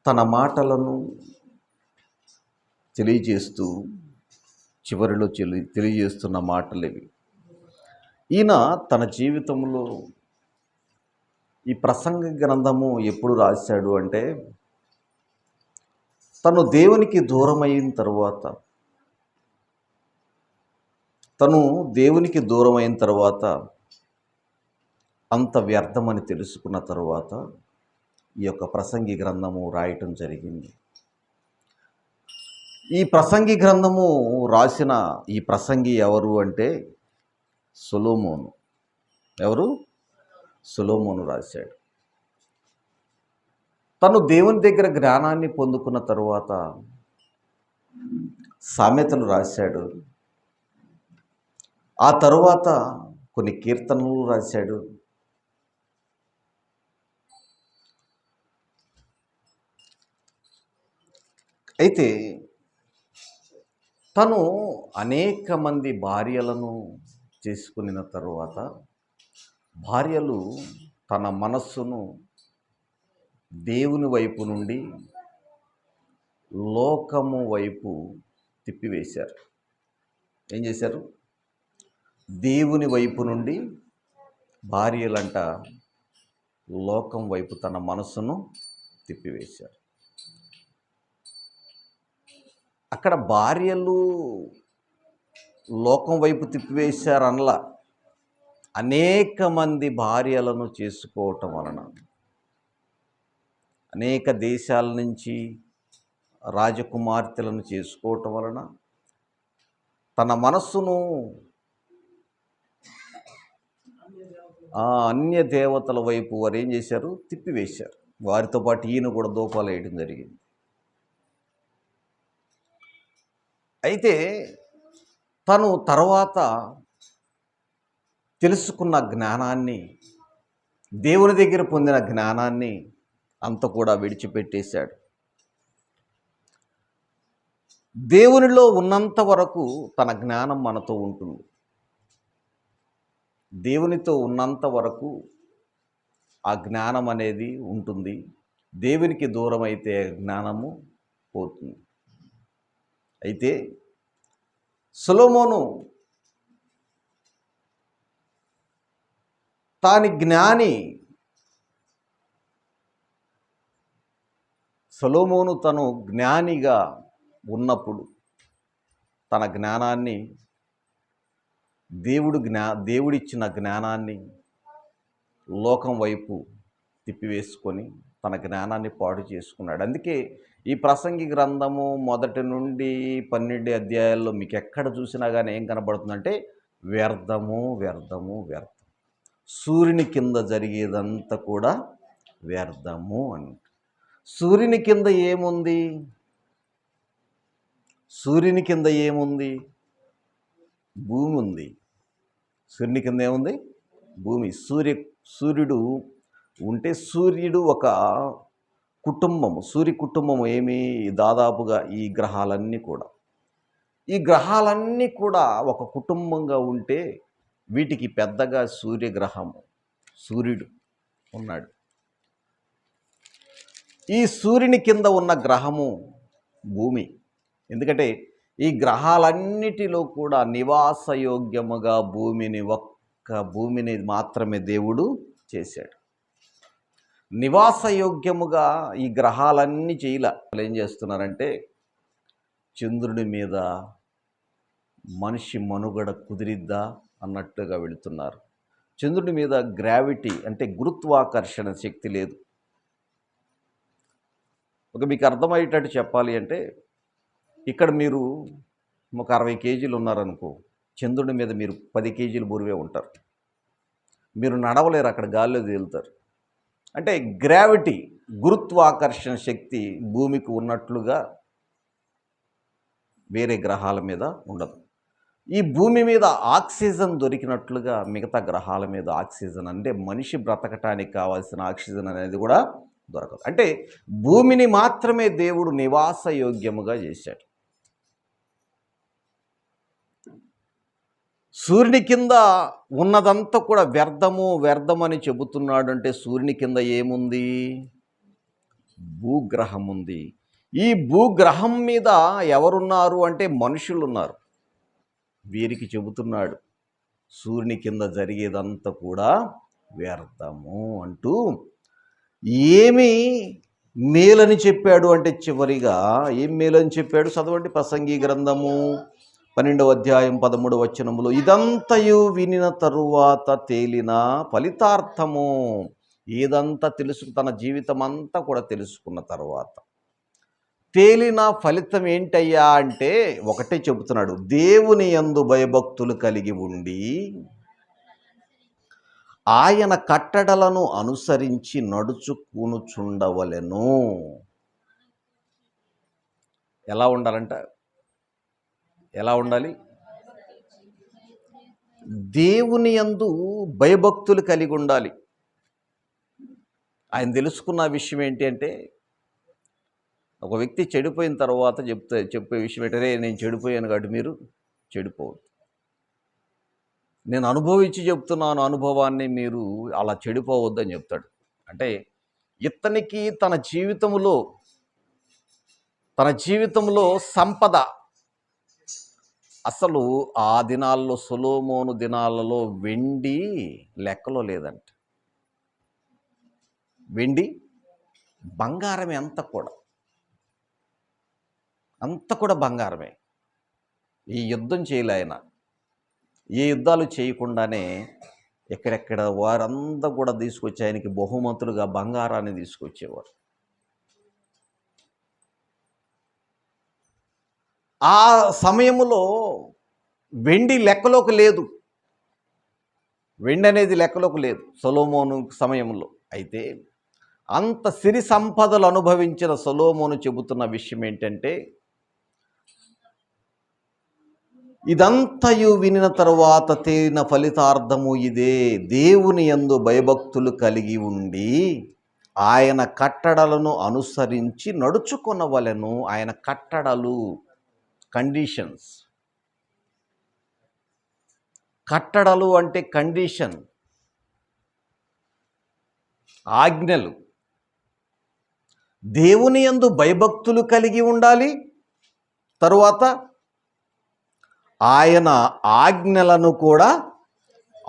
తన మాటలను తెలియజేస్తూ చివరిలో తెలియజేస్తున్న మాటలు ఇవి. ఈయన తన జీవితంలో ఈ ప్రసంగ గ్రంథము ఎప్పుడు రాశాడు అంటే, తను దేవునికి దూరమైన తర్వాత అంత వ్యర్థమని తెలుసుకున్న తర్వాత ఈ యొక్క ప్రసంగి గ్రంథము రాయటం జరిగింది. ఈ ప్రసంగి గ్రంథము రాసిన ఈ ప్రసంగి ఎవరు అంటే సొలొమోను. ఎవరు? సొలొమోను రాశాడు. తను దేవుని దగ్గర జ్ఞానాన్ని పొందుకున్న తరువాత సామెతలు రాశాడు. ఆ తరువాత కొన్ని కీర్తనలు రాశాడు. అయితే తను అనేక మంది భార్యలను చేసుకున్న తరువాత భార్యలు తన మనస్సును దేవుని వైపు నుండి లోకము వైపు తిప్పివేశారు. ఏం చేశారు? దేవుని వైపు నుండి భార్యలంట లోకం వైపు తన మనస్సును తిప్పివేశారు. అక్కడ భార్యలు లోకం వైపు తిప్పివేశారు అనలా, అనేక మంది భార్యలను చేసుకోవటం వలన, అనేక దేశాల నుంచి రాజకుమార్తెలను చేసుకోవటం వలన తన మనస్సును అన్య దేవతల వైపు వారు ఏం చేశారు? తిప్పివేశారు. వారితో పాటు ఈయన కూడా దూపాలు వేయడం జరిగింది. అయితే తను తర్వాత తెలుసుకున్న జ్ఞానాన్ని, దేవుని దగ్గర పొందిన జ్ఞానాన్ని అంత కూడా విడిచిపెట్టేశాడు. దేవునిలో ఉన్నంత వరకు తన జ్ఞానం మనతో ఉంటుంది. దేవునితో ఉన్నంత వరకు ఆ జ్ఞానం అనేది ఉంటుంది. దేవునికి దూరం అయితే జ్ఞానము పోతుంది. అయితే సొలొమోను తాని జ్ఞాని, సొలొమోను తను జ్ఞానిగా ఉన్నప్పుడు తన జ్ఞానాన్ని దేవుడిచ్చిన జ్ఞానాన్ని లోకం వైపు తిప్పివేసుకొని తన జ్ఞానాన్ని పాడు చేసుకున్నాడు. అందుకే ఈ ప్రసంగి గ్రంథము 1 నుండి 12 అధ్యాయాల్లో మీకు ఎక్కడ చూసినా కానీ ఏం కనబడుతుందంటే వ్యర్థము వ్యర్థము వ్యర్థం. సూర్యుని కింద జరిగేదంతా కూడా వ్యర్థము అని. సూర్యుని కింద ఏముంది? సూర్యుని కింద ఏముంది? భూమి ఉంది. సూర్యుని కింద ఏముంది? భూమి. సూర్యుడు ఉంటే సూర్యుడు ఒక కుటుంబము. సూర్య కుటుంబము ఏమి? దాదాపుగా ఈ గ్రహాలన్నీ కూడా ఒక కుటుంబంగా ఉంటే వీటికి పెద్దగా సూర్యగ్రహము, సూర్యుడు ఉన్నాడు. ఈ సూర్యుని కింద ఉన్న గ్రహము భూమి. ఎందుకంటే ఈ గ్రహాలన్నిటిలో కూడా నివాసయోగ్యముగా భూమిని మాత్రమే దేవుడు చేశాడు. నివాసయోగ్యముగా ఈ గ్రహాలన్నీ చేయలే. ఏం చేస్తున్నారంటే చంద్రుడి మీద మనిషి మనుగడ కుదిరిద్దా అన్నట్టుగా వెళుతున్నారు. చంద్రుడి మీద గ్రావిటీ అంటే గురుత్వాకర్షణ శక్తి లేదు. మీకు అర్థమయ్యేటట్టు చెప్పాలి అంటే, ఇక్కడ మీరు ఒక 60 కేజీలు ఉన్నారనుకో, చంద్రుడి మీద మీరు 10 కేజీలు బరువే ఉంటారు. మీరు నడవలేరు, అక్కడ గాల్లో తేలుతారు. అంటే గ్రావిటీ, గురుత్వాకర్షణ శక్తి భూమికి ఉన్నట్లుగా వేరే గ్రహాల మీద ఉండదు. ఈ భూమి మీద ఆక్సిజన్ దొరికినట్లుగా మిగతా గ్రహాల మీద ఆక్సిజన్, అంటే మనిషి బ్రతకటానికి కావాల్సిన ఆక్సిజన్ అనేది కూడా దొరకదు. అంటే భూమిని మాత్రమే దేవుడు నివాసయోగ్యముగా చేశాడు. సూర్యుని కింద ఉన్నదంతా కూడా వ్యర్థమని చెబుతున్నాడు. అంటే సూర్యుని కింద ఏముంది? భూగ్రహం ఉంది. ఈ భూగ్రహం మీద ఎవరున్నారు అంటే మనుషులు ఉన్నారు. వీరికి చెబుతున్నాడు, సూర్యుని కింద జరిగేదంతా కూడా వ్యర్థము అంటూ ఏమి మేలని చెప్పాడు అంటే చివరిగా ఏం మేలని చెప్పాడు చదవండి. ప్రసంగి గ్రంథము 12వ అధ్యాయం 13వ వచనములో, ఇదంతయు వినిన తరువాత తేలిన ఫలితార్థము. ఏదంతా తెలుసు, తన జీవితం అంతా కూడా తెలుసుకున్న తర్వాత తేలిన ఫలితం ఏంటయ్యా అంటే ఒకటే చెబుతున్నాడు, దేవుని యందు భయభక్తులు కలిగి ఉండి ఆయన కట్టడలను అనుసరించి నడుచుకునుచుండవలెను. ఎలా ఉండాలంట? ఎలా ఉండాలి? దేవుని యందు భయభక్తులు కలిగి ఉండాలి. ఆయన తెలుసుకున్న విషయం ఏంటి అంటే, ఒక వ్యక్తి చెడిపోయిన తర్వాత చెప్పే విషయం ఏంటంటే, నేను చెడిపోయాను కాబట్టి మీరు చెడిపోవద్దు. నేను అనుభవించి చెప్తున్నాను అనుభవాన్ని, మీరు అలా చెడిపోవద్దని చెప్తాడు. అంటే ఇతనికి తన జీవితంలో సంపద, అసలు ఆ దినాల్లో సొలొమోను దినాలలో వెండి లెక్కలో లేదంట. వెండి బంగారమే, అంత కూడా బంగారమే. ఈ యుద్ధం చేయలే ఆయన. ఏ యుద్ధాలు చేయకుండానే ఎక్కడెక్కడ వారంతా కూడా తీసుకొచ్చి ఆయనకి బహుమతులుగా బంగారాన్ని తీసుకొచ్చేవారు. ఆ సమయంలో వెండి లెక్కలోకి లేదు, వెండి అనేది లెక్కలోకి లేదు సొలొమోను సమయంలో. అయితే అంత సిరి సంపదలు అనుభవించిన సొలొమోను చెబుతున్న విషయం ఏంటంటే, ఇదంతయు వినిన తరువాత తేలిన ఫలితార్థము ఇదే, దేవుని యందు భయభక్తులు కలిగి ఉండి ఆయన కట్టడలను అనుసరించి నడుచుకొనవలెను. ఆయన కట్టడలు, కండిషన్స్. కట్టడలు అంటే కండిషన్, ఆజ్ఞలు. దేవుని యందు భయభక్తులు కలిగి ఉండాలి. తరువాత ఆయన ఆజ్ఞలను కూడా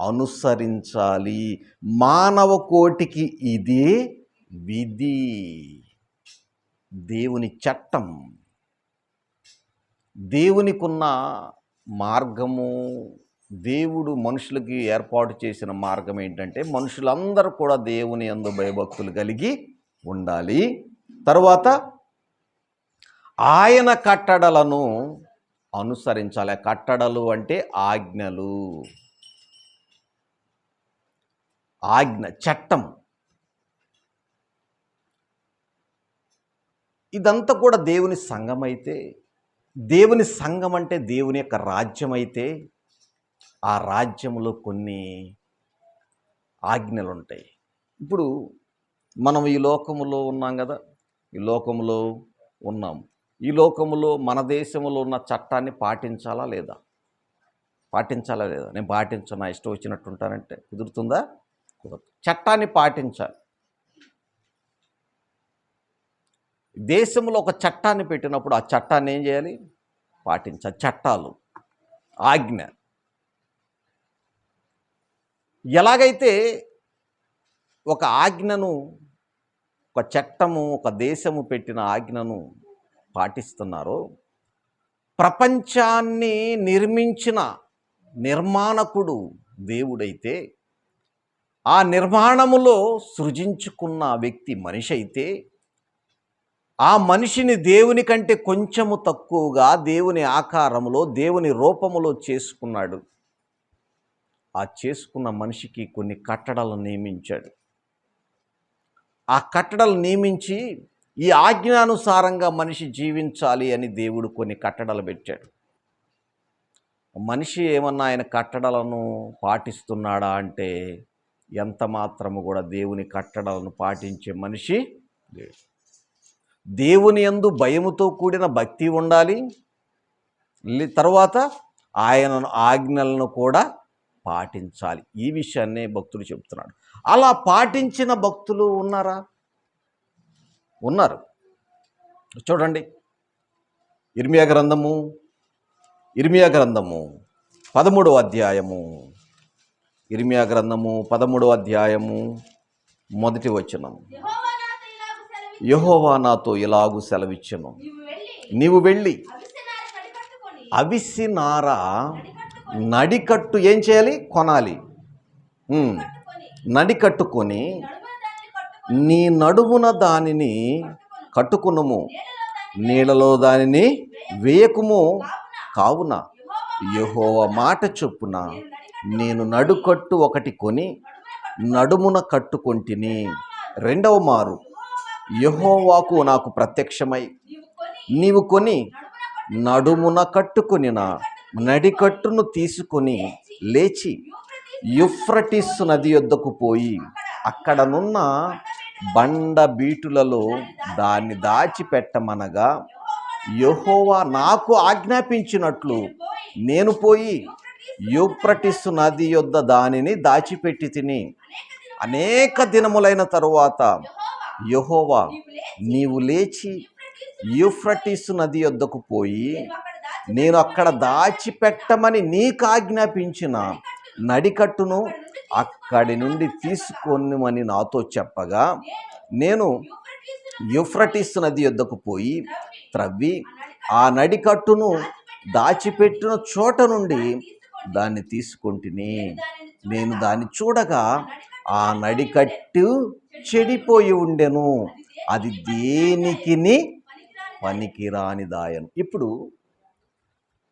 అనుసరించాలి. మానవ కోటికి ఇదే విధి, దేవుని చట్టం. దేవునికున్న మార్గము, దేవుడు మనుషులకి ఏర్పాటు చేసిన మార్గం ఏంటంటే, మనుషులందరూ కూడా దేవుని యందు భయభక్తులు కలిగి ఉండాలి. తరువాత ఆయన కట్టడలను అనుసరించాలి. కట్టడలు అంటే ఆజ్ఞలు, చట్టం. ఇదంతా కూడా దేవుని సంఘం అయితే, దేవుని సంఘం అంటే దేవుని యొక్క రాజ్యం అయితే, ఆ రాజ్యంలో కొన్ని ఆజ్ఞలు ఉంటాయి. ఇప్పుడు మనం ఈ లోకములో ఉన్నాం కదా, ఈ లోకములో ఉన్నాం. ఈ లోకములో మన దేశంలో ఉన్న చట్టాన్ని పాటించాలా లేదా? నేను పాటించను, నా ఇష్టం వచ్చినట్టు ఉంటానంటే కుదురుతుందా? కుదరదు. చట్టాన్ని పాటించాలి. దేశంలో ఒక చట్టాన్ని పెట్టినప్పుడు ఆ చట్టాన్ని ఏం చేయాలి? పాటించాలి. చట్టాలు, ఆజ్ఞ. ఎలాగైతే ఒక ఆజ్ఞను, ఒక చట్టము, ఒక దేశము పెట్టిన ఆజ్ఞను పాటిస్తున్నారో, ప్రపంచాన్ని నిర్మించిన నిర్మాణకుడు దేవుడైతే, ఆ నిర్మాణములో సృజించుకున్న వ్యక్తి మనిషి అయితే, ఆ మనిషిని దేవుని కంటే కొంచెము తక్కువగా దేవుని ఆకారములో, దేవుని రూపములో చేసుకున్నాడు. ఆ చేసుకున్న మనిషికి కొన్ని కట్టడలను నియమించాడు. ఆ కట్టడలు నియమించి ఈ ఆజ్ఞానుసారంగా మనిషి జీవించాలి అని దేవుడు కొన్ని కట్టడలు పెట్టాడు. మనిషి ఏమన్నా ఆయన కట్టడలను పాటిస్తున్నాడా అంటే ఎంత మాత్రము కూడా దేవుని కట్టడలను పాటించే మనిషి లేడు. దేవుని యందు భయముతో కూడిన భక్తి ఉండాలి. తర్వాత ఆయన ఆజ్ఞలను కూడా పాటించాలి. ఈ విషయాన్నే భక్తుడు చెప్తున్నాడు. అలా పాటించిన భక్తులు ఉన్నారా? ఉన్నారు. చూడండి, ఇర్మియా గ్రంథము 13వ అధ్యాయము, ఇర్మియా గ్రంథము 13వ అధ్యాయము మొదటి వచనం. యెహోవా నాతో ఇలాగు సెలవిచ్చెను, నీవు వెళ్ళి అవిసినార నడికట్టు ఏం చేయాలి? కొనాలి. నడికట్టుకొని నీ నడుమున దానిని కట్టుకునుము, నీళ్ళలో దానిని వేయకుము. కావున యెహోవా మాట చొప్పున నేను నడుకట్టు ఒకటి కొని నడుమున కట్టుకొంటిని. రెండవ మారు యెహోవాకు నాకు ప్రత్యక్షమై, నీవు కొని నడుమున కట్టుకొనిన నడికట్టును తీసుకొని లేచి యూఫ్రటీసు నది యొద్దకు పోయి అక్కడనున్న బండ బీటులలో దాన్ని దాచిపెట్టమనగా, యెహోవా నాకు ఆజ్ఞాపించినట్లు నేను పోయి యూఫ్రటీసు నది యొద్ద దానిని దాచిపెట్టి తిని, అనేక దినములైన తరువాత యెహోవా నీవు లేచి యూఫ్రటీసు నది యొద్దకు పోయి నేను అక్కడ దాచిపెట్టమని నీకు ఆజ్ఞాపించిన నడికట్టును అక్కడి నుండి తీసుకొనిమని నాతో చెప్పగా, నేను యూఫ్రటీసు నది యొద్దకు పోయి త్రవ్వి ఆ నడికట్టును దాచిపెట్టిన చోట నుండి దాన్ని తీసుకొంటిని. నేను దాన్ని చూడగా ఆ నడికట్టు చెడిపోయి ఉండెను, అది దేనికిని పనికిరానిదాయను. ఇప్పుడు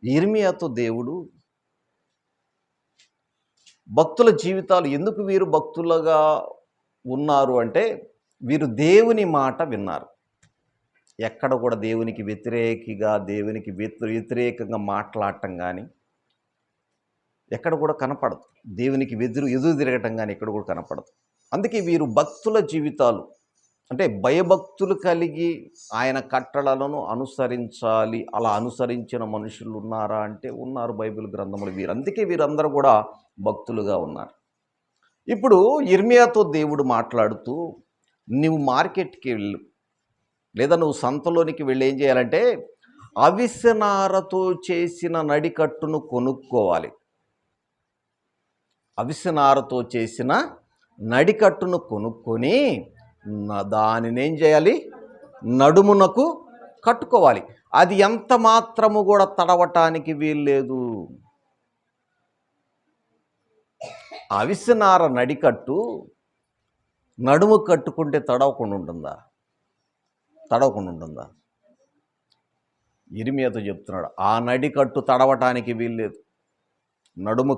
ఇర్మియాతో దేవుడు భక్తుల జీవితాలు ఎందుకు వీరు భక్తులుగా ఉన్నారు అంటే, వీరు దేవుని మాట విన్నారు. ఎక్కడ కూడా దేవునికి వ్యతిరేకంగా మాట్లాడటం కానీ ఎక్కడ కూడా కనపడదు. దేవునికి ఎదురు తిరగటం కానీ ఎక్కడ కూడా కనపడదు. అందుకే వీరు భక్తుల జీవితాలు అంటే భయభక్తులు కలిగి ఆయన కట్టడలను అనుసరించాలి. అలా అనుసరించిన మనుషులు ఉన్నారా అంటే ఉన్నారు బైబిల్ గ్రంథములు. అందుకే వీరందరూ కూడా భక్తులుగా ఉన్నారు. ఇప్పుడు ఇర్మియాతో దేవుడు మాట్లాడుతూ, నువ్వు మార్కెట్కి వెళ్ళు, లేదా నువ్వు సంతలోనికి వెళ్ళి ఏం చేయాలంటే అవిసెనారతో చేసిన నడికట్టును కొనుక్కోవాలి. అవిసెనారతో చేసిన నడికట్టును కొనుక్కొని దానిని ఏం చేయాలి? నడుమునకు కట్టుకోవాలి. అది ఎంత మాత్రము కూడా తడవటానికి వీల్లేదు. అవిసెనార నడికట్టు నడుము కట్టుకుంటే తడవకుండా ఉంటుందా? ఇర్మియాతో చెప్తున్నాడు, ఆ నడికట్టు తడవటానికి వీల్లేదు, నడుము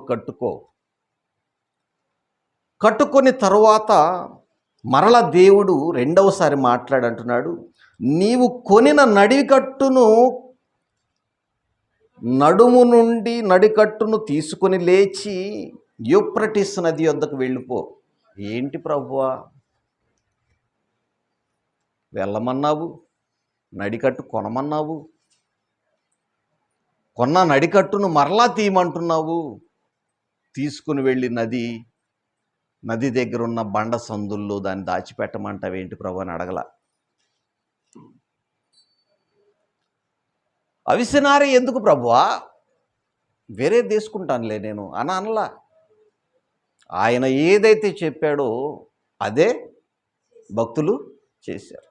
కట్టుకొని తరువాత మరల దేవుడు రెండవసారి మాట్లాడంటున్నాడు, నీవు కొనిన నడికట్టును నడుము నుండి నడికట్టును తీసుకొని లేచి యూఫ్రటీసు నది వద్దకు వెళ్ళిపో. ఏంటి ప్రభువా, వెళ్ళమన్నావు, నడికట్టు కొనమన్నావు, కొన్న నడికట్టును మరలా తీయమంటున్నావు, తీసుకుని వెళ్ళి నది దగ్గర ఉన్న బండ సందుల్లో దాన్ని దాచిపెట్టమంటావేంటి ప్రభు అని అడగల. అవిసెనార ఎందుకు ప్రభువా, వేరే తీసుకుంటానులే నేను అని అనలా. ఆయన ఏదైతే చెప్పాడో అదే భక్తులు చేశారు.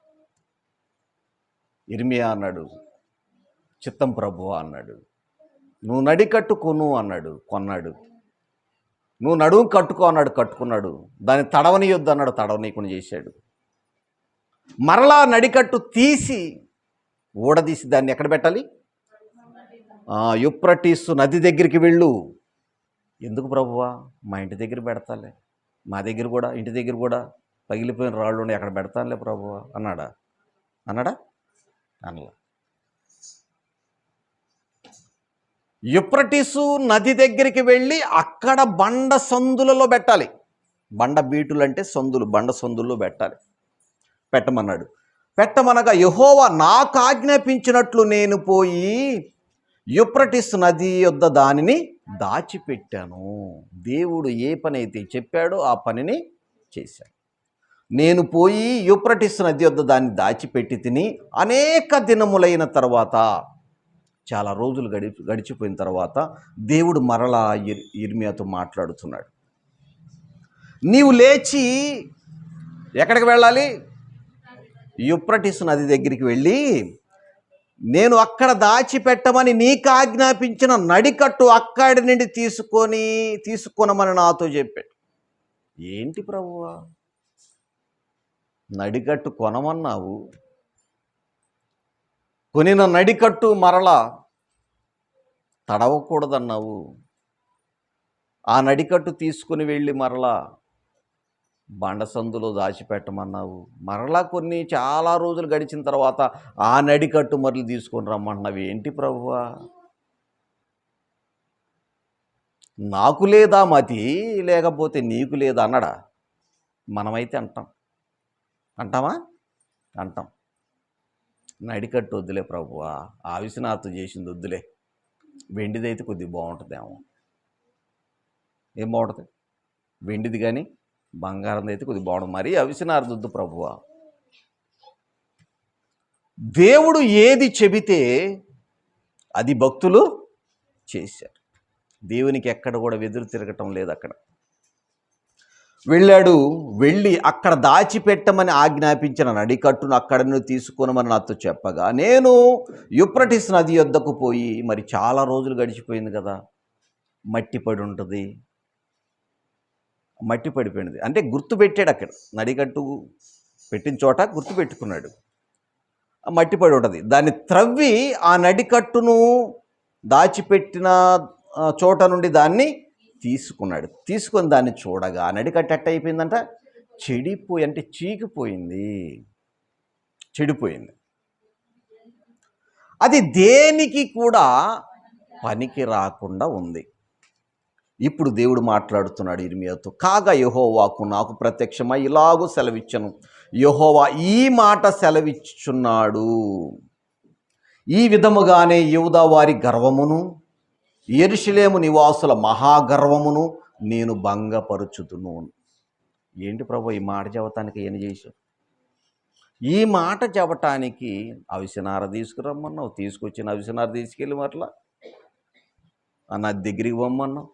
ఇర్మియా అన్నాడు, చిత్తం ప్రభువా అన్నాడు. నువ్వు నడికట్టు కొను అన్నాడు, కొన్నాడు. నువ్వు నడుము కట్టుకో అన్నాడు, కట్టుకున్నాడు. దాన్ని తడవనియొద్దు అన్నాడు, తడవనీయకుండా చేశాడు. మరలా నడికట్టు ఊడదీసి దాన్ని ఎక్కడ పెట్టాలి? యూఫ్రటీసు నది దగ్గరికి వెళ్ళు. ఎందుకు ప్రభువా, మా ఇంటి దగ్గర పెడతాలే, మా దగ్గర కూడా ఇంటి దగ్గర కూడా పగిలిపోయిన రాళ్ళు ఉండి ఎక్కడ పెడతానులే ప్రభువా అన్నాడా? అనలా. యూఫ్రటీసు నది దగ్గరికి వెళ్ళి అక్కడ బండ సందులలో పెట్టాలి. బండ బీటులు అంటే సందులు, బండ సందుల్లో పెట్టమన్నాడు. పెట్టమనగా, యెహోవా నాకు ఆజ్ఞాపించినట్లు నేను పోయి యూఫ్రటీసు నది యొద్ద దానిని దాచిపెట్టాను. దేవుడు ఏ పని అయితే చెప్పాడో ఆ పనిని చేశాడు. నేను పోయి యూప్రటిస్ నది వద్ద దాన్ని దాచిపెట్టి తిని అనేక దినములైన తర్వాత, చాలా రోజులు గడిచిపోయిన తర్వాత దేవుడు మరలా యిర్మీయాతో మాట్లాడుతున్నాడు. నీవు లేచి ఎక్కడికి వెళ్ళాలి? యూప్రటిస్ నది దగ్గరికి వెళ్ళి నేను అక్కడ దాచిపెట్టమని నీకు ఆజ్ఞాపించిన నడికట్టు అక్కడి నుండి తీసుకొనమని నాతో చెప్పాడు. ఏంటి ప్రభువా, నడికట్టు కొనమన్నావు, కొనిన నడికట్టు మరలా తడవకూడదన్నావు, ఆ నడికట్టు తీసుకుని వెళ్ళి మరలా బండసందులో దాచిపెట్టమన్నావు, మరలా చాలా రోజులు గడిచిన తర్వాత ఆ నడికట్టు మరలి తీసుకొని రమ్మంటున్నావు. ఏంటి ప్రభువా, నాకు లేదా మతి, లేకపోతే నీకు లేదా అన్నాడా? మనమైతే అంటామా? అంటాం. నడికట్టు వద్దులే ప్రభువా, ఆవిసినార్తో చేసింది వద్దులే, వెండిదైతే కొద్దిగా బాగుంటుందేమో. ఏం బాగుంటుంది? వెండిది కానీ బంగారం అయితే కొద్దిగా బాగుంటుంది, మరీ అవిసినార్ది వద్దు ప్రభువా. దేవుడు ఏది చెబితే అది భక్తులు చేశారు. దేవునికి ఎక్కడ కూడా వెదురు తిరగటం లేదు. అక్కడ వెళ్ళి అక్కడ దాచిపెట్టమని ఆజ్ఞాపించిన నడికట్టును అక్కడ నుండి తీసుకొనమని నాతో చెప్పగా, నేను యూప్రటిస్ నది వద్దకు పోయి, మరి చాలా రోజులు గడిచిపోయింది కదా, మట్టి పడి ఉంటుంది, మట్టి పడిపోయింది అంటే గుర్తుపెట్టాడు. అక్కడ నడికట్టు పెట్టిన చోట గుర్తుపెట్టుకున్నాడు, ఆ మట్టి పడి ఉంటుంది. దాన్ని త్రవ్వి ఆ నడికట్టును దాచిపెట్టిన చోట నుండి దాన్ని తీసుకున్నాడు. తీసుకొని దాన్ని చూడగా ఆ నడికట్టు ఎట్ట అయిపోయిందంట, అంటే చీకిపోయింది, చెడిపోయింది. అది దేనికి కూడా పనికి రాకుండా ఉంది. ఇప్పుడు దేవుడు మాట్లాడుతున్నాడు యిర్మీయాతో. కాగా యెహోవాకు నాకు ప్రత్యక్షమై ఇలాగూ సెలవిచ్చను. యెహోవా ఈ మాట సెలవిచ్చుచున్నాడు, ఈ విధముగానే యూదా వారి గర్వమును యెరూషలేము నివాసుల మహాగర్వమును నేను భంగపరుచుదును. ఏంటి ప్రభు ఈ మాట చెప్పటానికి ఏం చేశావు? ఈ మాట చెప్పటానికి అవిసెనార తీసుకురమ్మన్నావు, తీసుకొచ్చిన అవిసెనార తీసుకెళ్ళి మరలా నా దగ్గరికి పొమ్మన్నావు,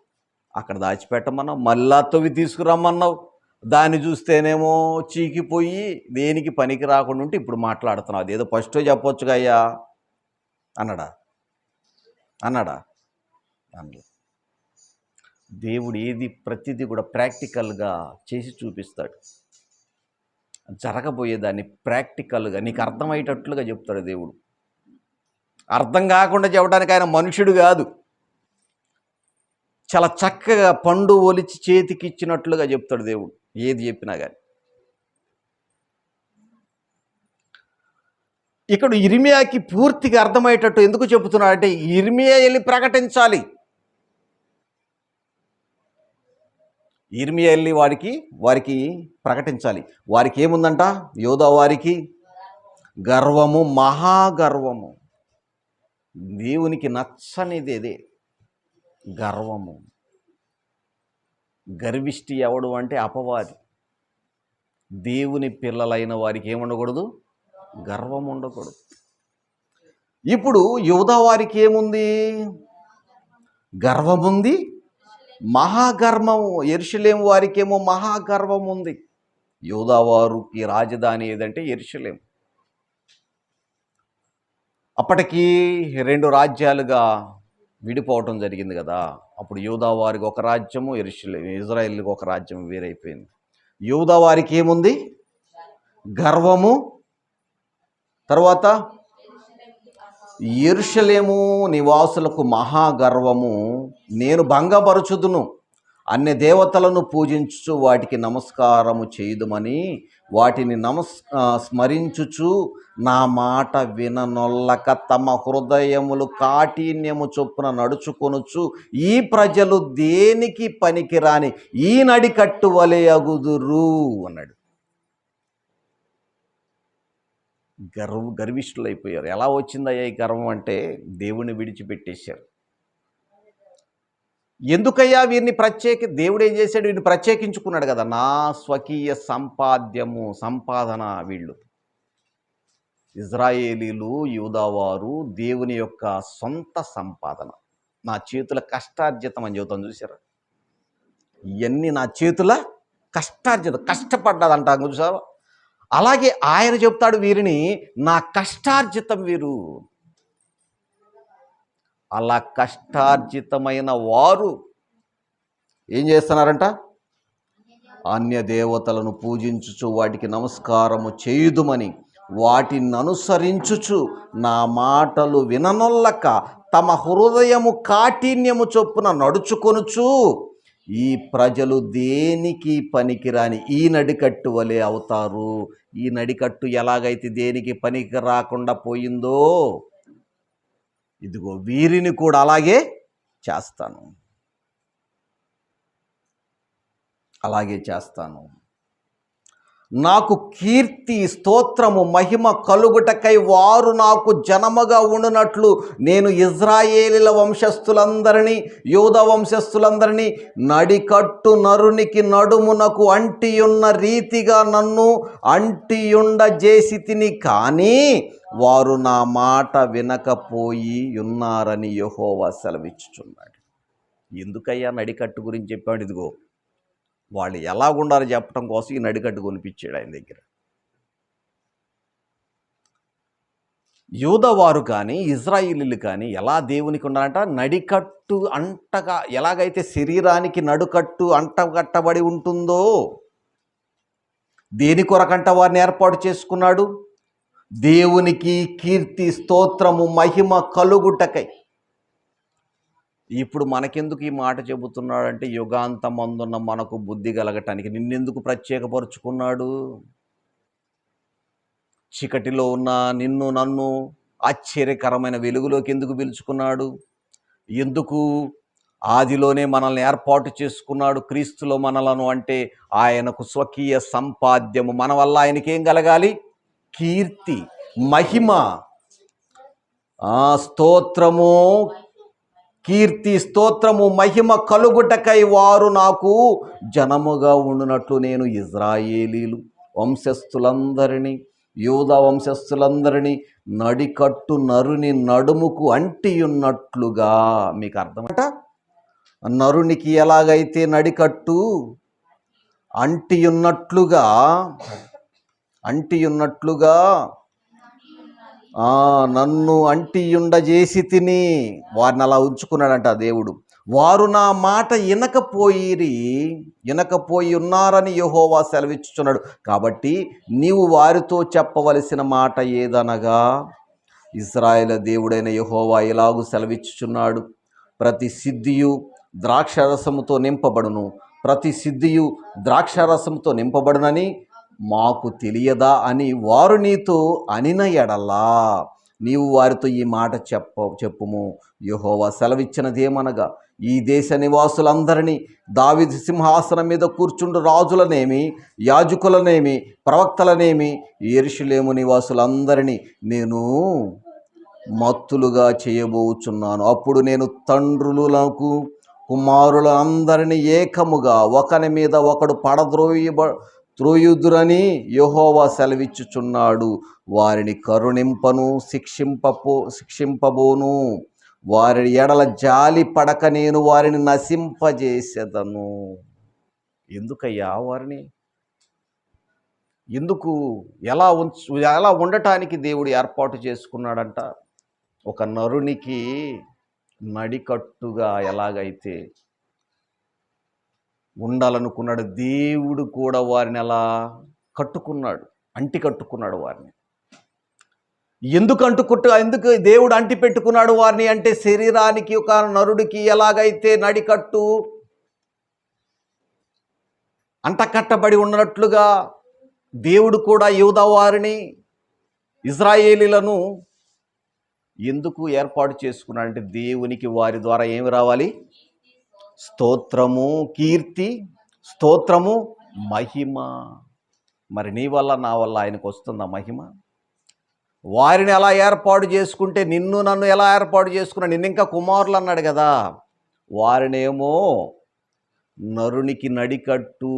అక్కడ దాచిపెట్టమన్నావు, మళ్ళా తవ్వి తీసుకురమ్మన్నావు, దాన్ని చూస్తేనేమో చీకిపోయి దేనికి పనికి రాకుండా ఉంటే ఇప్పుడు మాట్లాడుతున్నావు. అదేదో ఫస్ట్ చెప్పొచ్చుగా అయ్యా అన్నాడా? అందులో దేవుడు ఏది ప్రతిదీ కూడా ప్రాక్టికల్గా చేసి చూపిస్తాడు. జరగబోయేదాన్ని ప్రాక్టికల్గా నీకు అర్థమయ్యేటట్లుగా చెప్తాడు దేవుడు. అర్థం కాకుండా చెప్పడానికి ఆయన మనుషుడు కాదు. చాలా చక్కగా పండు ఒలిచి చేతికి ఇచ్చినట్లుగా చెప్తాడు దేవుడు ఏది చెప్పినా కానీ. ఇక్కడ యిర్మీయాకి పూర్తిగా అర్థమయ్యేటట్టు ఎందుకు చెబుతున్నాడంటే, యిర్మీయా వెళ్ళి ప్రకటించాలి. యిర్మీయా వెళ్ళి వారికి ప్రకటించాలి. వారికి ఏముందంట? యూదా వారికి గర్వము, మహాగర్వము. దేవునికి నచ్చనిది ఇదే, గర్వము. గర్విష్టి ఎవడు అంటే అపవాది. దేవుని పిల్లలైన వారికి ఏముండకూడదు? గర్వం ఉండకూడదు. ఇప్పుడు యూదా వారికి ఏముంది? గర్వముంది, మహాగర్వము. యెరూషలేము వారికేమో మహాగర్వం ఉంది. యూదా వారికి రాజధాని ఏదంటే యెరూషలేము. అప్పటికి 2 రాజ్యాలుగా విడిపోవటం జరిగింది కదా. అప్పుడు యూదా వారికి ఒక రాజ్యము, ఇజ్రాయేలుకి ఒక రాజ్యం వేరైపోయింది. యూదా వారికి ఏముంది? గర్వము. తర్వాత యెరూషలేము నివాసులకు మహాగర్వము. నేను భంగపరచుదును, అన్య దేవతలను పూజించుచు వాటికి నమస్కారము చేయుదుమని వాటిని స్మరించుచు నా మాట విననొల్లక తమ హృదయములు కాఠిన్యము చొప్పున నడుచుకొనుచు ఈ ప్రజలు దేనికి పనికిరాని ఈ నడికట్టు వలె అగుదురు అన్నాడు. గర్విష్ఠులైపోయారు. ఎలా వచ్చిందయ్యా ఈ గర్వం అంటే, దేవుని విడిచిపెట్టేశారు. ఎందుకయ్యా వీరిని దేవుడు ఏం చేశాడు? వీరిని ప్రత్యేకించుకున్నాడు కదా, నా స్వకీయ సంపాదన వీళ్ళు. ఇజ్రాయేలీలు, యూదావారు దేవుని యొక్క సొంత సంపాదన, నా చేతుల కష్టార్జితం అని చెబుతాను చూసారా. ఇవన్నీ నా చేతుల కష్టార్జితం, కష్టపడ్డదంట చూసారా. అలాగే ఆయన చెప్తాడు, వీరిని నా కష్టార్జితం వీరు. అలా కష్టార్జితమైన వారు ఏం చేస్తున్నారంట? అన్య దేవతలను పూజించుచు వాటికి నమస్కారము చేయుదుమని వాటిని అనుసరించుచు నా మాటలు విననొల్లక తమ హృదయము కాఠిన్యము చొప్పున నడుచుకొనుచు ఈ ప్రజలు దేనికి పనికిరాని ఈ నడికట్టు వలె అవుతారు. ఈ నడికట్టు ఎలాగైతే దేనికి పనికి రాకుండా పోయిందో, ఇదిగో వీరిని కూడా అలాగే చేస్తాను, అలాగే చేస్తాను. నాకు కీర్తి, స్తోత్రము, మహిమ కలుగుటకై వారు నాకు జనముగా ఉండునట్లు నేను ఇజ్రాయేలీల వంశస్థులందరినీ, యూద వంశస్థులందరినీ నడికట్టు నరునికి నడుమునకు అంటియున్న రీతిగా నన్ను అంటియుండ చేసి తిని, కానీ వారు నా మాట వినకపోయి ఉన్నారని యెహోవా సెలవిచ్చుచున్నాడు. ఎందుకయ్యా నడికట్టు గురించి చెప్పాడు? ఇదిగో వాళ్ళు ఎలా ఉండాలో చెప్పడం కోసం ఈ నడికట్టు కొనిపించాడు ఆయన దగ్గర. యూదవారు కానీ ఇజ్రాయిలీలు కానీ ఎలా దేవునికి ఉండాలంట? నడికట్టు అంటగా, ఎలాగైతే శరీరానికి నడుకట్టు అంటగట్టబడి ఉంటుందో, దేని కొరకంట వారిని ఏర్పాటు చేసుకున్నాడు? దేవునికి కీర్తి, స్తోత్రము, మహిమ కలుగుటకై. ఇప్పుడు మనకెందుకు ఈ మాట చెబుతున్నాడంటే, యుగాంతమందున్న మనకు బుద్ధి కలగటానికి. నిన్నెందుకు ప్రత్యేకపరుచుకున్నాడు? చీకటిలో ఉన్న నిన్ను నన్ను ఆశ్చర్యకరమైన వెలుగులోకి ఎందుకు పిలుచుకున్నాడు? ఎందుకు ఆదిలోనే మనల్ని ఏర్పాటు చేసుకున్నాడు క్రీస్తులో మనలను అంటే? ఆయనకు స్వకీయ సంపాద్యము, మన వల్ల ఆయనకేం కలగాలి? కీర్తి, మహిమ, స్తోత్రము, కీర్తి, స్తోత్రము, మహిమ కలుగుటకై వారు నాకు జనముగా ఉండునట్లు నేను ఇజ్రాయేలీలు వంశస్థులందరినీ, యూదా వంశస్థులందరినీ నడికట్టు నరుని నడుముకు అంటియున్నట్లుగా. మీకు అర్థమట? నరునికి ఎలాగైతే నడికట్టు అంటియున్నట్లుగా నన్ను అంటియుండజేసి తిని, వారిని అలా ఉంచుకున్నాడంట దేవుడు. వారు నా మాట వినకపోయి ఉన్నారని యెహోవా సెలవిచ్చుచున్నాడు. కాబట్టి నీవు వారితో చెప్పవలసిన మాట ఏదనగా, ఇశ్రాయేలు దేవుడైన యెహోవా ఇలాగు సెలవిచ్చుచున్నాడు, ప్రతి సిద్ధియు ద్రాక్షరసముతో నింపబడును, ప్రతి సిద్ధియు ద్రాక్షరసముతో నింపబడునని మాకు తెలియదా అని వారు నీతో అనిన ఎడలా నీవు వారితో ఈ మాట చెప్పుము. యెహోవా సెలవిచ్చినదేమనగా, ఈ దేశ నివాసులందరినీ, దావీదు సింహాసనం మీద కూర్చుండు రాజులనేమి, యాజకులనేమి, ప్రవక్తలనేమి, యెరూషలేము నివాసులందరినీ నేను మత్తులుగా చేయబోచున్నాను. అప్పుడు నేను తండ్రులకు కుమారులందరినీ ఏకముగా ఒకని మీద ఒకడు త్రోయుదురని యెహోవా సెలవిచ్చుచున్నాడు. వారిని కరుణింపను, శిక్షింపబోను. వారి ఎడల జాలి పడక నేను వారిని నశింపజేసేదను. ఎందుకయ్యా వారిని? ఎందుకు? ఎలా ఉండటానికి దేవుడు ఏర్పాటు చేసుకున్నాడంట? ఒక నరునికి నడికట్టుగా ఎలాగైతే ఉండాలనుకున్నాడు, దేవుడు కూడా వారిని అలా కట్టుకున్నాడు వారిని. ఎందుకు దేవుడు అంటి పెట్టుకున్నాడు వారిని అంటే, శరీరానికి ఒక నరుడికి ఎలాగైతే నడికట్టు అంటకట్టబడి ఉన్నట్లుగా దేవుడు కూడా యూదా వారిని, ఇజ్రాయేలీలను ఎందుకు ఏర్పాటు చేసుకున్నాడంటే, దేవునికి వారి ద్వారా ఏమి రావాలి? స్తోత్రము, కీర్తి, స్తోత్రము, మహిమ. మరి నీ వల్ల నా వల్ల ఆయనకు వస్తుందా మహిమ? వారిని ఎలా ఏర్పాటు చేసుకుంటే, నిన్ను నన్ను ఎలా ఏర్పాటు చేసుకున్నా? నిన్ను ఇంకా కుమారులు అన్నాడు కదా, వారినేమో నరునికి నడికట్టు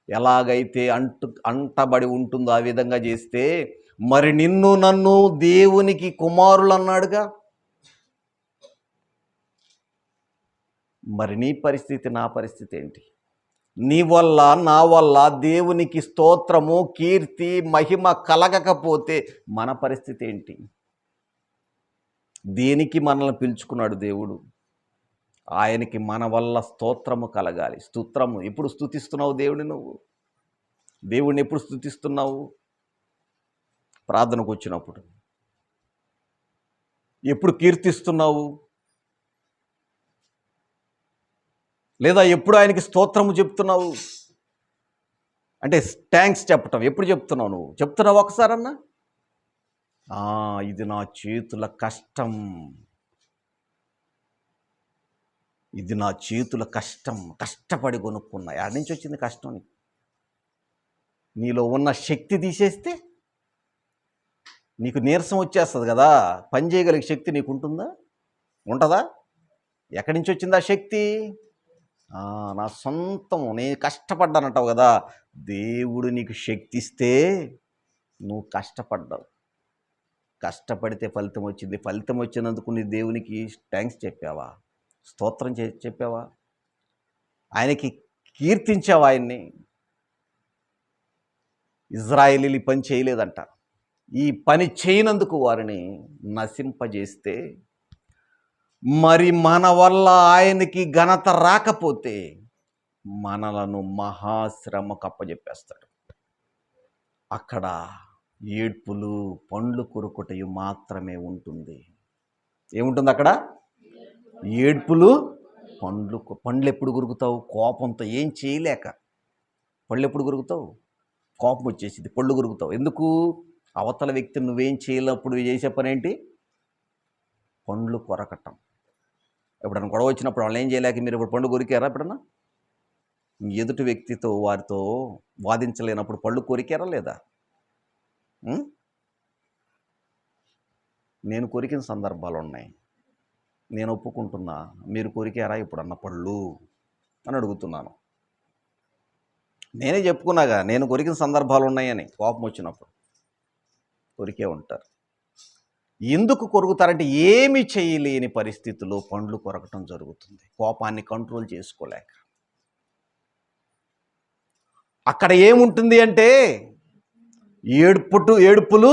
ఎలాగైతే అంటబడి ఉంటుందో ఆ విధంగా చేస్తే, మరి నిన్ను నన్ను దేవునికి కుమారులు అన్నాడుగా. మరి నీ పరిస్థితి, నా పరిస్థితి ఏంటి? నీ వల్ల, నా వల్ల దేవునికి స్తోత్రము, కీర్తి, మహిమ కలగకపోతే మన పరిస్థితి ఏంటి? దేనికి మనల్ని పిలుచుకున్నాడు దేవుడు? ఆయనకి మన వల్ల స్తోత్రము కలగాలి. స్తోత్రము ఎప్పుడు స్తుతిస్తున్నావు దేవుడిని? నువ్వు దేవుడిని ఎప్పుడు స్తుతిస్తున్నావు? ప్రార్థనకు వచ్చినప్పుడు. ఎప్పుడు కీర్తిస్తున్నావు? లేదా ఎప్పుడు ఆయనకి స్తోత్రము చెప్తున్నావు? అంటే థ్యాంక్స్ చెప్పటం ఎప్పుడు చెప్తున్నావు? నువ్వు చెప్తున్నావు ఒకసారన్నా? ఇది నా చేతుల కష్టం, ఇది నా చేతుల కష్టం, కష్టపడి కొనుక్కున్నా. ఎక్కడి నుంచి వచ్చింది కష్టం? నీలో ఉన్న శక్తి తీసేస్తే నీకు నీరసం వచ్చేస్తుంది కదా. పని చేయగలిగే శక్తి నీకు ఉంటుందా? ఉంటుందా? ఎక్కడి నుంచి వచ్చింది ఆ శక్తి? నా సొంతం, నేను కష్టపడ్డానంటావు కదా. దేవుడు నీకు శక్తి ఇస్తే నువ్వు కష్టపడ్డావు. కష్టపడితే ఫలితం వచ్చింది. ఫలితం వచ్చినందుకు నీ దేవునికి థ్యాంక్స్ చెప్పావా? స్తోత్రం చెప్పావా? ఆయనకి కీర్తించావా? ఆయన్ని. ఇజ్రాయేలీలు పని చేయలేదంట. ఈ పని చేయనందుకు వారిని నశింపజేస్తే, మరి మన వల్ల ఆయనకి ఘనత రాకపోతే మనలను మహాశ్రమకు అప్పజెప్పేస్తాడు. అక్కడ ఏడ్పులు, పండ్లు కొరుకుటయు మాత్రమే ఉంటుంది. ఏముంటుంది అక్కడ? ఏడ్పులు, పండ్లు ఎప్పుడు కొరుకుతావు? కోపంతో ఏం చేయలేక. పళ్ళు ఎప్పుడు కొరుకుతావు? కోపం వచ్చేసింది, పళ్ళు కొరుకుతావు. ఎందుకు? అవతల వ్యక్తి నువ్వేం చేయలేనప్పుడు చేసే పని ఏంటి? పండ్లు కొరకటం. ఎప్పుడన్నా గొడవ వచ్చినప్పుడు వాళ్ళు ఏం చేయలేక మీరు ఇప్పుడు పండు కొరికారా? ఎప్పుడన్నా ఎదుటి వ్యక్తితో, వారితో వాదించలేనప్పుడు పళ్ళు కొరికారా లేదా? నేను కొరికిన సందర్భాలు ఉన్నాయి. నేను ఒప్పుకుంటున్నా. మీరు కొరికారా ఇప్పుడన్న పళ్ళు అని అడుగుతున్నాను. నేనే చెప్పుకున్నాగా, నేను కొరికిన సందర్భాలు ఉన్నాయని. కోపం వచ్చినప్పుడు కొరికే ఉంటారు. ఎందుకు కొరుకుతారంటే ఏమి చేయలేని పరిస్థితుల్లో పండ్లు కొరకటం జరుగుతుంది. కోపాన్ని కంట్రోల్ చేసుకోలేక. అక్కడ ఏముంటుంది అంటే ఏడుపులు,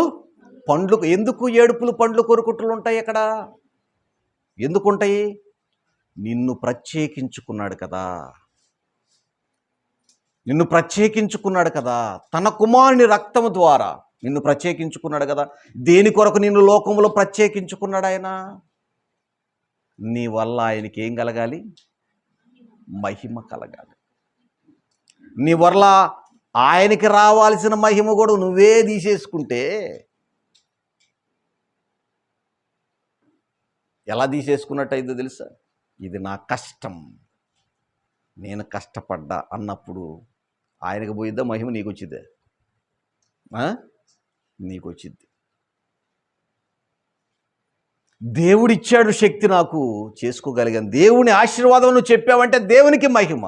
పండ్లు. ఎందుకు ఏడుపులు, పండ్లు కొరుకుట్లు ఉంటాయి అక్కడ? ఎందుకుంటాయి? నిన్ను ప్రత్యేకించుకున్నాడు కదా. నిన్ను ప్రత్యేకించుకున్నాడు కదా. తన కుమారుని రక్తము ద్వారా నిన్ను ప్రత్యేకించుకున్నాడు కదా. దేని కొరకు నిన్ను లోకంలో ప్రత్యేకించుకున్నాడు ఆయన? నీ వల్ల ఆయనకి ఏం కలగాలి? మహిమ కలగాలి. నీ వల్ల ఆయనకి రావాల్సిన మహిమ కూడా నువ్వే తీసేసుకుంటే ఎలా తీసేసుకున్నట్టు అయిందో తెలుసా? ఇది నా కష్టం, నేను కష్టపడ్డా అన్నప్పుడు ఆయనకు పోయిద్దా మహిమ? నీకు వచ్చిద్దా? నీకు వచ్చిద్ది. దేవుడిచ్చాడు శక్తి, నాకు చేసుకోగలిగాను. దేవుని ఆశీర్వాదం నువ్వు చెప్పావంటే దేవునికి మహిమ.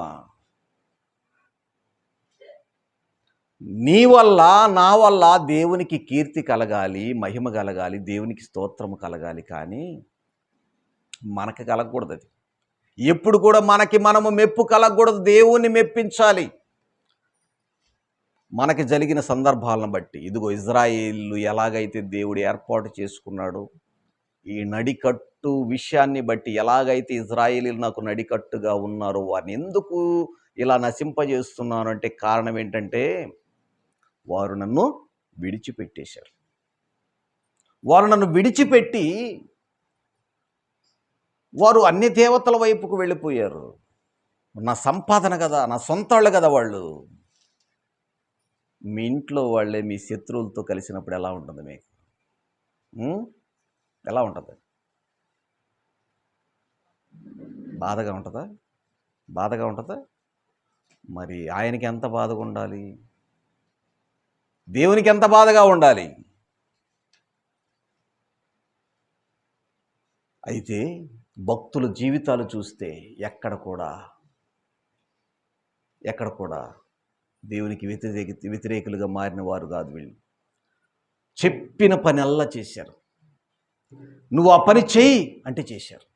నీ వల్ల, నా వల్ల దేవునికి కీర్తి కలగాలి, మహిమ కలగాలి, దేవునికి స్తోత్రము కలగాలి. కానీ మనకి కలగకూడదు. అది ఎప్పుడు కూడా మనకి మనము మెప్పు కలగకూడదు. దేవుణ్ణి మెప్పించాలి. మనకి జరిగిన సందర్భాలను బట్టి, ఇదిగో ఇజ్రాయేలు ఎలాగైతే దేవుడు ఏర్పాటు చేసుకున్నాడో, ఈ నడికట్టు విషయాన్ని బట్టి ఎలాగైతే ఇజ్రాయేలీలు నాకు నడికట్టుగా ఉన్నారో, వారిని ఎందుకు ఇలా నశింపజేస్తున్నాను అంటే కారణం ఏంటంటే వారు నన్ను విడిచిపెట్టేశారు. వారు నన్ను విడిచిపెట్టి వారు అన్ని దేవతల వైపుకు వెళ్ళిపోయారు. నా సంపాదన కదా, నా సొంత వాళ్ళు కదా వాళ్ళు. మీ ఇంట్లో వాళ్ళే మీ శత్రువులతో కలిసినప్పుడు ఎలా ఉంటుంది మీకు? ఎలా ఉంటుంది? బాధగా ఉంటుందా? బాధగా ఉంటుందా? మరి ఆయనకి ఎంత బాధగా ఉండాలి? దేవునికి ఎంత బాధగా ఉండాలి? అయితే భక్తుల జీవితాలు చూస్తే ఎక్కడ కూడా దేవునికి వ్యతిరేకులుగా మారిన వారు కాదు వీళ్ళు. చెప్పిన పని అల్లా చేశారు. నువ్వు ఆ పని చేయి అంటే చేశారు.